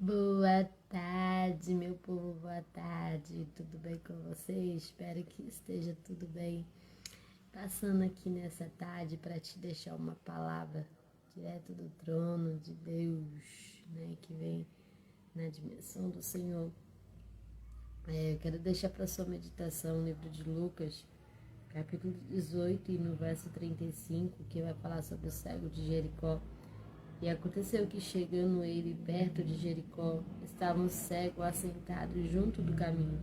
Boa tarde, meu povo, boa tarde. Tudo bem com vocês? Espero que esteja tudo bem. Passando aqui nessa tarde para te deixar uma palavra direto do trono de Deus, né, que vem na dimensão do Senhor. Eu quero deixar para sua meditação o livro de Lucas, capítulo 18 e no verso 35, que vai falar sobre o cego de Jericó. E aconteceu que, chegando ele perto de Jericó, estava um cego assentado junto do caminho,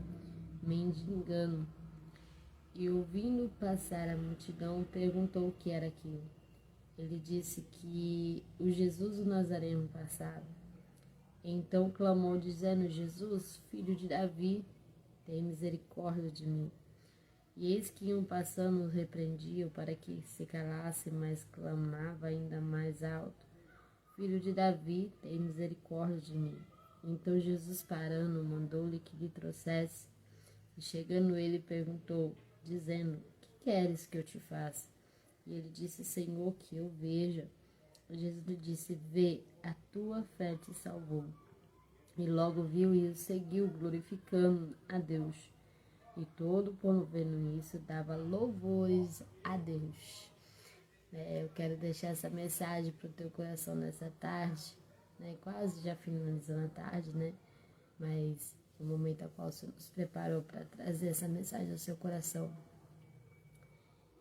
mendigando. E, ouvindo passar a multidão, perguntou o que era aquilo. Ele disse que o Jesus o Nazareno passava. Então clamou, dizendo: Jesus, filho de Davi, tem misericórdia de mim. E eis que iam passando, o repreendiam para que se calasse, mas clamava ainda mais alto: Filho de Davi, tem misericórdia de mim. Então Jesus, parando, mandou-lhe que lhe trouxesse. E chegando ele, perguntou, dizendo: Que queres que eu te faça? E ele disse: Senhor, que eu veja. E Jesus lhe disse: Vê, a tua fé te salvou. E logo viu e o seguiu, glorificando a Deus. E todo o povo, vendo isso, dava louvores a Deus. Eu quero deixar essa mensagem para o teu coração nessa tarde, né? Quase já finalizando a tarde, né? Mas no momento ao qual o Senhor nos preparou para trazer essa mensagem ao seu coração.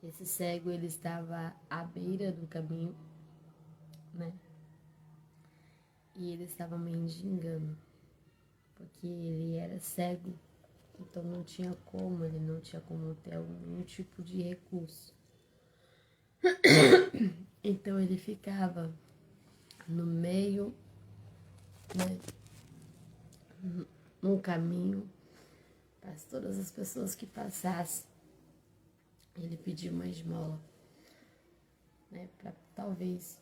Esse cego, ele estava à beira do caminho, né? E ele estava mendigando, porque ele era cego, então ele não tinha como ter algum tipo de recurso. Então ele ficava no meio, né, num caminho, para todas as pessoas que passassem. Ele pediu uma esmola, né, para talvez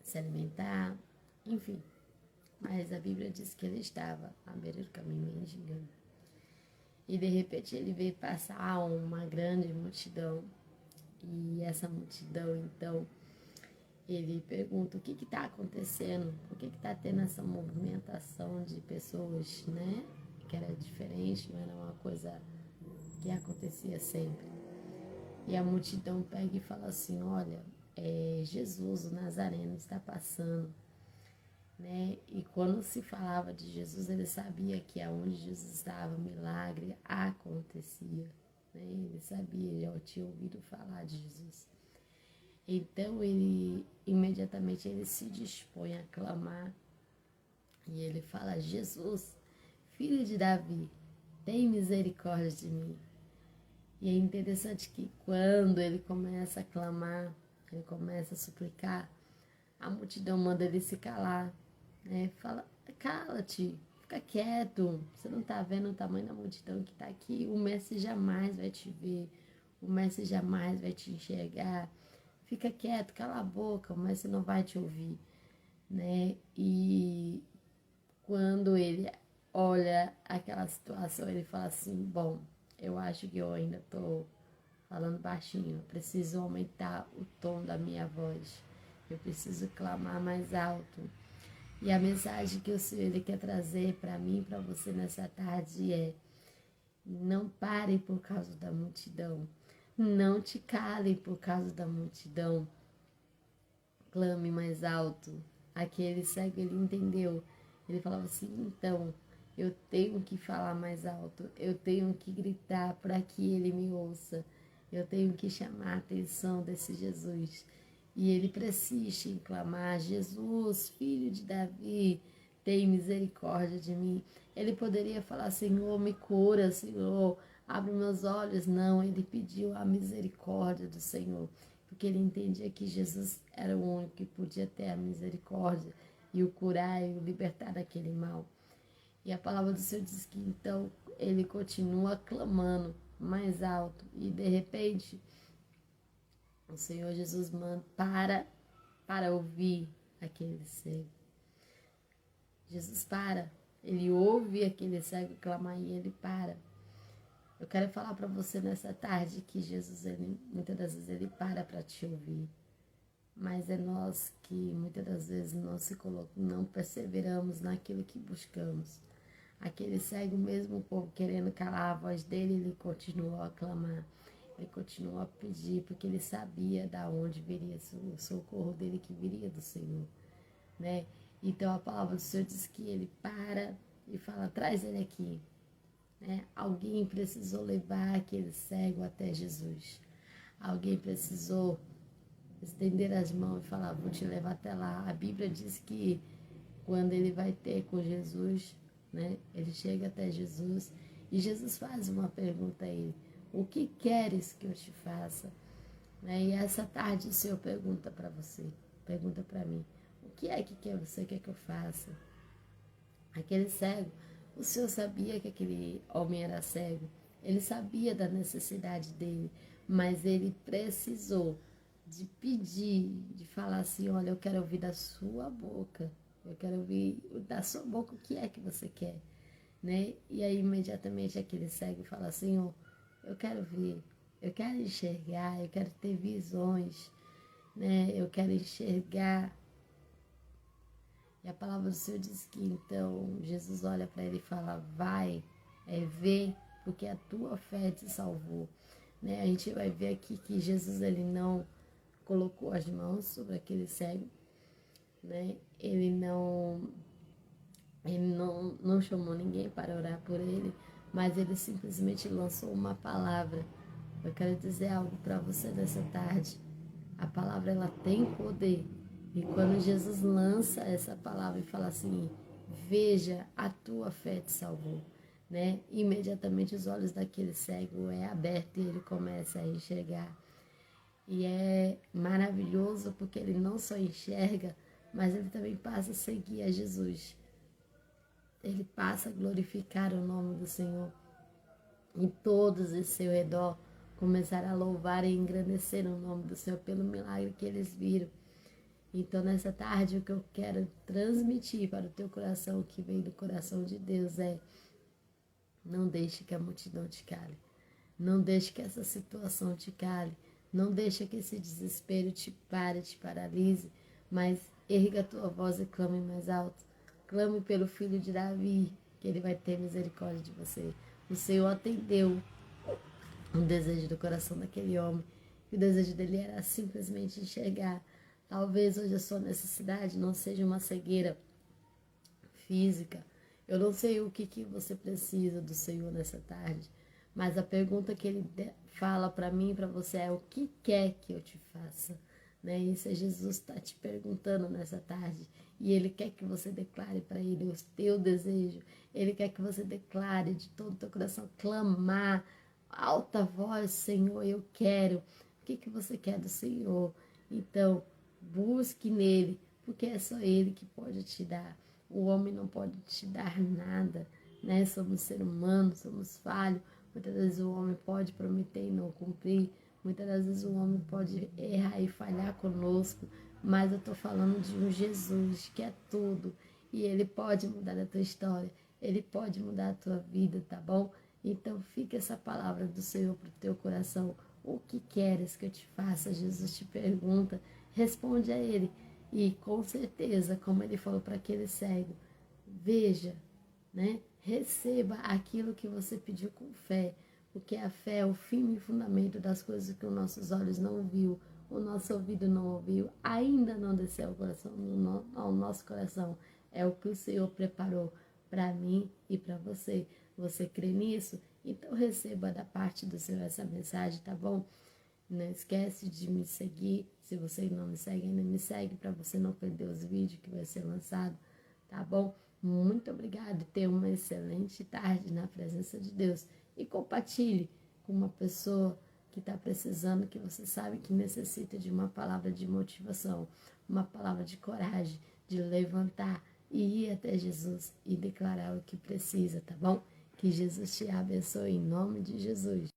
se alimentar, enfim. Mas a Bíblia diz que ele estava à beira do caminho mendigando. E de repente ele veio passar uma grande multidão. E essa multidão, então, ele pergunta: o que está acontecendo? Por que está tendo essa movimentação de pessoas, né? Que era diferente, não era uma coisa que acontecia sempre. E a multidão pega e fala assim: olha, Jesus, o Nazareno, está passando. Né? E quando se falava de Jesus, ele sabia que aonde Jesus estava, milagre acontecia. Né? Ele sabia, já tinha ouvido falar de Jesus. Então ele imediatamente ele se dispõe a clamar e ele fala: Jesus, filho de Davi, tem misericórdia de mim. E é interessante que quando ele começa a clamar, ele começa a suplicar, a multidão manda ele se calar, né? Fala: cala-te, fica quieto, você não está vendo o tamanho da multidão que está aqui, o mestre jamais vai te ver, o mestre jamais vai te enxergar, fica quieto, cala a boca, o mestre não vai te ouvir, né? E quando ele olha aquela situação, ele fala assim: bom, eu acho que eu ainda estou falando baixinho, eu preciso aumentar o tom da minha voz, eu preciso clamar mais alto. E a mensagem que o Senhor ele quer trazer para mim e para você nessa tarde é: não pare por causa da multidão, não te cale por causa da multidão, clame mais alto. Aquele cego, ele entendeu, ele falava assim: então, eu tenho que falar mais alto, eu tenho que gritar para que ele me ouça, eu tenho que chamar a atenção desse Jesus. E ele persiste em clamar: Jesus, filho de Davi, tem misericórdia de mim. Ele poderia falar: Senhor, me cura, Senhor, abre meus olhos. Não, ele pediu a misericórdia do Senhor, porque ele entendia que Jesus era o único que podia ter a misericórdia e o curar e o libertar daquele mal. E a palavra do Senhor diz que então ele continua clamando mais alto e de repente o Senhor Jesus manda para ouvir aquele cego. Jesus para, ele ouve aquele cego clamar e ele para. Eu quero falar para você nessa tarde que Jesus, ele, muitas das vezes, ele para te ouvir. mas é nós que muitas das vezes não perseveramos naquilo que buscamos. Aquele cego mesmo, o povo querendo calar a voz dele, ele continuou a clamar, ele continuou a pedir, porque ele sabia da onde viria o socorro dele, que viria do Senhor, né? Então a palavra do Senhor diz que ele para e fala, traz ele aqui, né? Alguém precisou levar aquele cego até Jesus. Alguém precisou estender as mãos e falar, vou te levar até lá. A Bíblia diz que quando ele vai ter com Jesus, né? Ele chega até Jesus e Jesus faz uma pergunta a ele, o que queres que eu te faça? Né? E essa tarde o Senhor pergunta para você, pergunta para mim, o que é que você quer que eu faça? Aquele cego, o Senhor sabia que aquele homem era cego, ele sabia da necessidade dele, mas ele precisou de pedir, de falar assim, olha, eu quero ouvir da sua boca, eu quero ouvir da sua boca o que é que você quer, né? E aí imediatamente aquele cego fala assim, ó, eu quero ver, eu quero enxergar, eu quero ter visões, né? Eu quero enxergar. E a palavra do Senhor diz que então Jesus olha para ele e fala, vai, vê, porque a tua fé te salvou. Né? A gente vai ver aqui que Jesus ele não colocou as mãos sobre aquele cego, né? Ele não chamou ninguém para orar por ele, mas ele simplesmente lançou uma palavra. Eu quero dizer algo para você nessa tarde. A palavra ela tem poder. E quando Jesus lança essa palavra e fala assim, veja, a tua fé te salvou, né? Imediatamente os olhos daquele cego é aberto e ele começa a enxergar. E é maravilhoso porque ele não só enxerga, mas ele também passa a seguir a Jesus. Ele passa a glorificar o nome do Senhor. E todos em seu redor começaram a louvar e engrandecer o nome do Senhor pelo milagre que eles viram. Então, nessa tarde, o que eu quero transmitir para o teu coração, que vem do coração de Deus, é: não deixe que a multidão te cale. Não deixe que essa situação te cale. Não deixe que esse desespero te pare, te paralise. Mas erga a tua voz e clame mais alto. Clame pelo filho de Davi, que ele vai ter misericórdia de você. O Senhor atendeu o desejo do coração daquele homem. E o desejo dele era simplesmente enxergar. Talvez hoje a sua necessidade não seja uma cegueira física. Eu não sei o que você precisa do Senhor nessa tarde, mas a pergunta que ele fala para mim e para você é: o que quer que eu te faça? Né? Isso é Jesus está te perguntando nessa tarde. E ele quer que você declare para ele o teu desejo. Ele quer que você declare de todo o teu coração, clamar, alta voz, Senhor, eu quero. O que você quer do Senhor? Então, busque nele, porque é só ele que pode te dar. O homem não pode te dar nada, né? Somos seres humanos, somos falhos. Muitas vezes o homem pode prometer e não cumprir. Muitas das vezes o homem pode errar e falhar conosco. Mas eu estou falando de um Jesus que é tudo. E ele pode mudar a tua história. Ele pode mudar a tua vida, tá bom? Então fica essa palavra do Senhor para o teu coração. O que queres que eu te faça? Jesus te pergunta. Responde a ele. E com certeza, como ele falou para aquele cego, veja, né? Receba aquilo que você pediu com fé, porque a fé é o firme fundamento das coisas que os nossos olhos não viu, o nosso ouvido não ouviu, ainda não desceu ao nosso coração. É o que o Senhor preparou para mim e para você. Você crê nisso? Então receba da parte do Senhor essa mensagem, tá bom? Não esquece de me seguir. Se você não me segue ainda, me segue para você não perder os vídeos que vai ser lançado, tá bom? Muito obrigada. Tenha uma excelente tarde na presença de Deus. E compartilhe com uma pessoa que está precisando, que você sabe que necessita de uma palavra de motivação, uma palavra de coragem, de levantar e ir até Jesus e declarar o que precisa, tá bom? Que Jesus te abençoe em nome de Jesus.